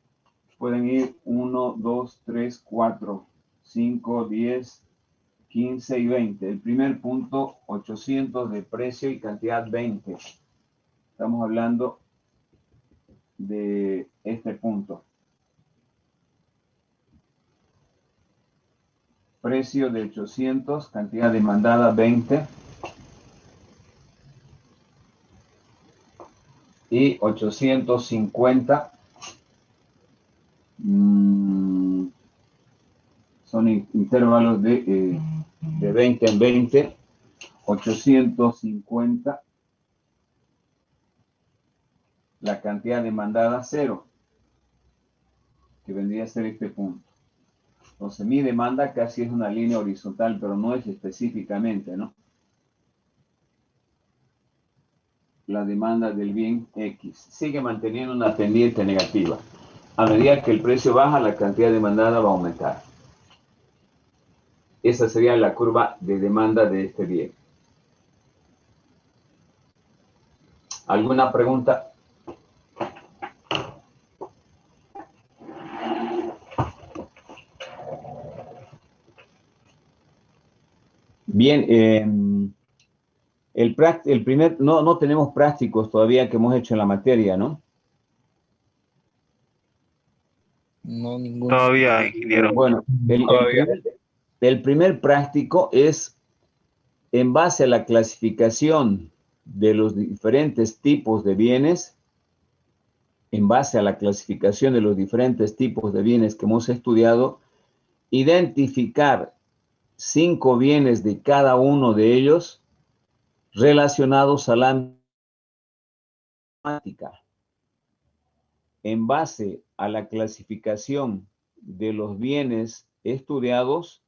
A: pueden ir 1, 2, 3, 4, 5, 10, 15 y 20. El primer punto, 800 de precio y cantidad 20. Estamos hablando de este punto. Precio de 800, cantidad demandada 20. Y 850 son intervalos de 20 en 20. 850, la cantidad demandada 0, que vendría a ser este punto. Entonces mi demanda casi es una línea horizontal, pero no es específicamente, ¿no? La demanda del bien X sigue manteniendo una pendiente negativa. A medida que el precio baja, la cantidad demandada va a aumentar. Esa sería la curva de demanda de este bien. ¿Alguna pregunta? Bien, el primer, no tenemos prácticos todavía que hemos hecho en la materia, ¿no?
E: No, ninguno.
D: Todavía, ingeniero.
A: Bueno, el primer práctico es en base a la clasificación de los diferentes tipos de bienes, en base a la clasificación de los diferentes tipos de bienes que hemos estudiado, identificar 5 bienes de cada uno de ellos relacionados a la matemática. En base a la clasificación de los bienes estudiados,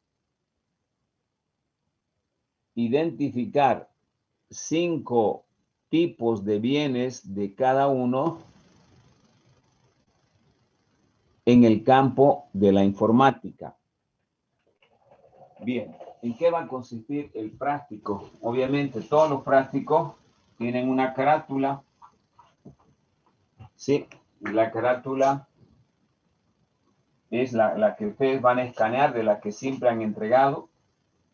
A: identificar 5 tipos de bienes de cada uno en el campo de la informática. Bien, ¿en qué va a consistir el práctico? Obviamente, todos los prácticos tienen una carátula. Sí, la carátula
B: es la que ustedes van a escanear, de la que siempre han entregado,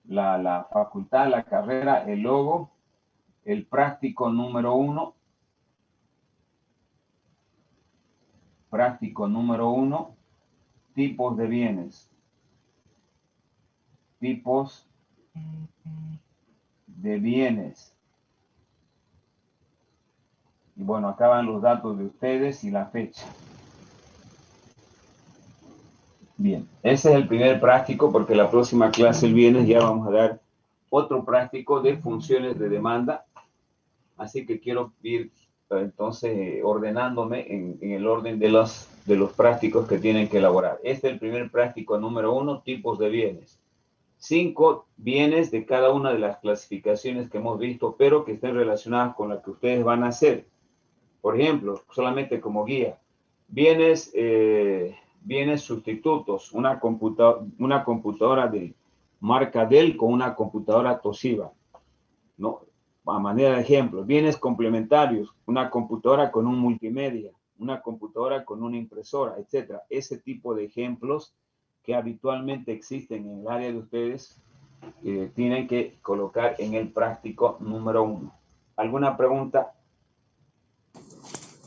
B: la facultad, la carrera, el logo, el práctico número 1, práctico número 1, tipos de bienes, tipos de bienes. Y bueno, acá van los datos de ustedes y la fecha. Bien, ese es el primer práctico, porque la próxima clase el viernes ya vamos a dar otro práctico de funciones de demanda. Así que quiero ir entonces ordenándome en el orden de los prácticos que tienen que elaborar. Este es el primer práctico número 1, tipos de bienes. 5 bienes de cada una de las clasificaciones que hemos visto, pero que estén relacionadas con lo que ustedes van a hacer. Por ejemplo, solamente como guía, bienes sustitutos, una computadora de marca Dell con una computadora Toshiba, ¿no? A manera de ejemplo, bienes complementarios, una computadora con un multimedia, una computadora con una impresora, etcétera. Ese tipo de ejemplos que habitualmente existen en el área de ustedes, tienen que colocar en el práctico número 1. ¿Alguna pregunta?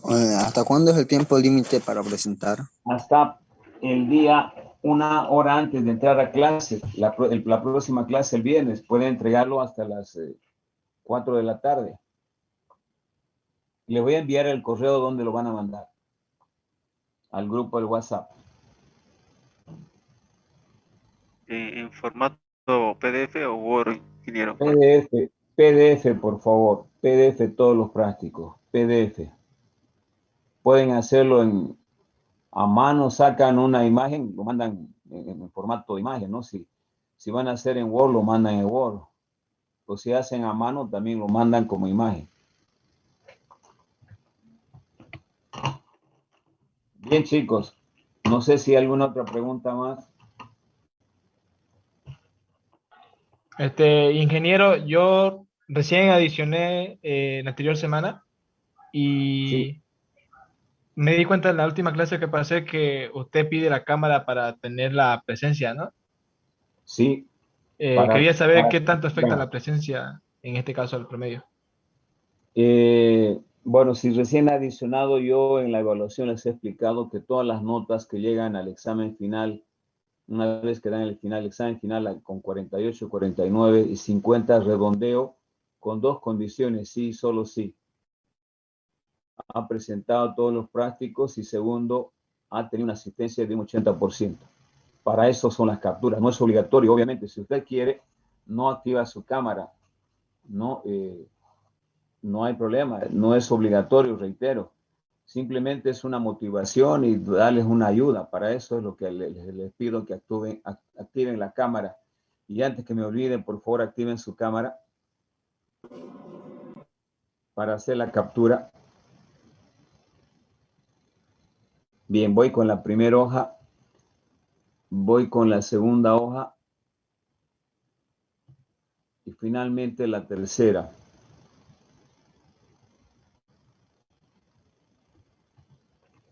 E: ¿Hasta cuándo es el tiempo límite para presentar?
B: Hasta el día, 1 hora antes de entrar a clase. La próxima clase el viernes. Pueden entregarlo hasta las 4 de la tarde. Les voy a enviar el correo donde lo van a mandar. Al grupo del WhatsApp.
D: En formato PDF o Word, ingeniero.
B: PDF, por favor. PDF todos los prácticos. PDF. Pueden hacerlo a mano, sacan una imagen, lo mandan en formato de imagen, ¿no? Si van a hacer en Word, lo mandan en Word. O si hacen a mano, también lo mandan como imagen. Bien, chicos. No sé si hay alguna otra pregunta más.
F: Ingeniero, yo recién adicioné la anterior semana y
B: Sí.
F: me di cuenta en la última clase que pasé que usted pide la cámara para tener la presencia, ¿no?
B: Sí.
F: Quería saber qué tanto afecta
B: bueno,
F: la presencia, en este caso, al promedio.
B: bueno, si recién adicionado, yo en la evaluación les he explicado que todas las notas que llegan al examen final, una vez que dan el examen final con 48, 49 y 50, redondeo con 2 condiciones, sí, solo sí. Ha presentado todos los prácticos y segundo, ha tenido una asistencia de un 80%. Para eso son las capturas. No es obligatorio, obviamente. Si usted quiere, no activa su cámara. No hay problema. No es obligatorio, reitero. Simplemente es una motivación y darles una ayuda. Para eso es lo que les pido, que activen la cámara. Y antes que me olviden, por favor, activen su cámara para hacer la captura. Bien, voy con la primera hoja. Voy con la segunda hoja. Y finalmente la tercera.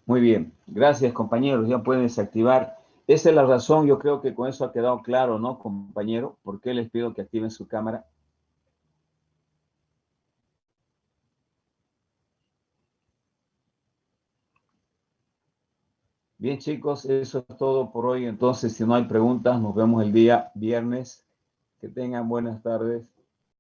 B: Muy bien. Gracias, compañeros. Ya pueden desactivar. Esa es la razón, yo creo que con eso ha quedado claro, ¿no, compañero? ¿Por qué les pido que activen su cámara? Bien, chicos, eso es todo por hoy. Entonces, si no hay preguntas, nos vemos el día viernes. Que tengan buenas tardes.